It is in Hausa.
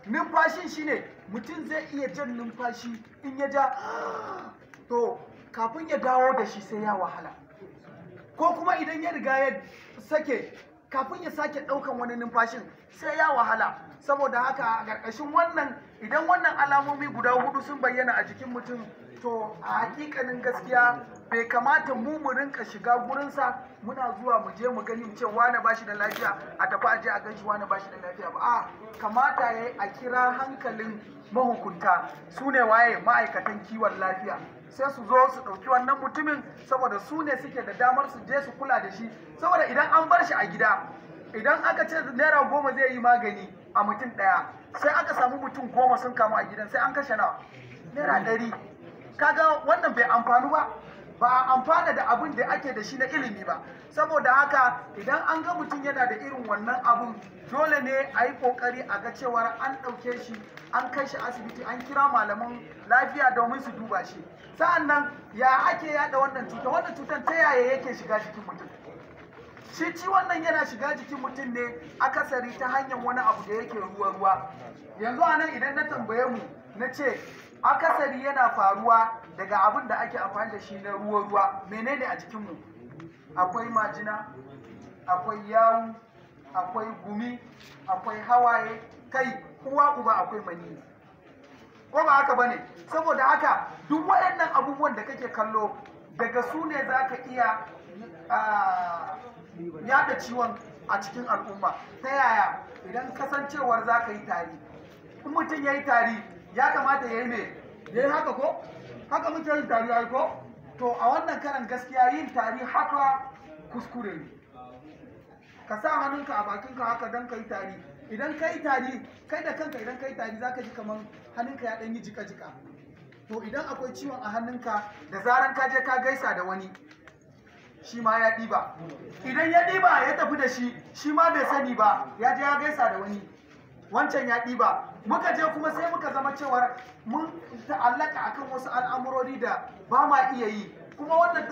numfashin shine mutum zai iya jan numfashi in ya ja to kafin ya dawo da shi sai ya wahala, ko kuma idan ya riga ya sake kafin ya sake ɗaukan wani numfashin sai ya wahala. Saboda haka a ƙarƙashin wannan, idan wannan alamomi guda hudu sun bayyana a jikin mutum, to a hakikanin gaskiya bai kamata mu rinka shiga gurinsa muna zuwa mu je mu gani mu ce wane ba shi da lafiya a tafi aje a ganshi wane ba shi da lafiya ba. A kamata yayi a kira hankalin mahukunta, su ne waye ma'aikatan kiwon lafiya, sai su zo su ɗauki wannan mutumin, saboda su ne suke da damar su je su kula da shi. Saboda idan an bar shi a gida, idan aka ce naira 10 zai yi magani a mutum ɗaya, sai aka samu mutum 10 sun kamu a gidan, sai an kashe nawa? Naira 100. Kaga wannan bai amfanu ba, ba a amfana da abin da ake da shi na ilimi ba. Saboda haka idan an ga mutum yana da irin wannan abun, dole ne a yi kokari a ga cewar an ɗauke shi an kai shi asibiti, an kira malaman lafiya domin su duba shi. Sa'annan ya ake yada wannan cuta? Wannan cutar ta yaya yake shiga jikin mutum? Shi ciwon nan yana shiga jikin mutum ne akasari ta hanyar wani abu da yake ruwa-ruwa. Yanzu a nan idan na tambaye mu na ce akasari yana faruwa daga abin da ake amfani da shi na ruwa-ruwa, menene a jikinmu? Akwai majina, akwai yawu, akwai gumi, akwai hawaye, kai uwa uba akwai maniyyi. Ko ba haka bane? Saboda haka duk waɗannan abubuwan da kake kallo, daga su ne za ka iya yada ciwon a cikin al'umma. Ta yaya? Idan kasancewar za ka yi tari, in mutum ya yi tari ya kamata ya yi me? Ya yi haka ko? Haka muke yin tari ai ko? To a wannan karan gaskiya yin tari haka kuskure ne. Ka sa hannunka a bakinka haka don ka yi tari. Idan ka yi tari, kai da kanka idan ka yi tari za ka ji kamar hannunka ya ɗan yi jika-jika. To idan akwai ciwon a hannunka, da zaran ka je ka gaisa da wani, shi ma ya ɗiba. Idan ya ɗiba ya tafi da shi, shi ma bai sani ba, ya je ya gaisa da wani, wancan ya ɗiba. Muka je kuma sai muka zama cewar mun ta'allaka akan wasu al'amurori da ba ma iya yi. Kuma wannan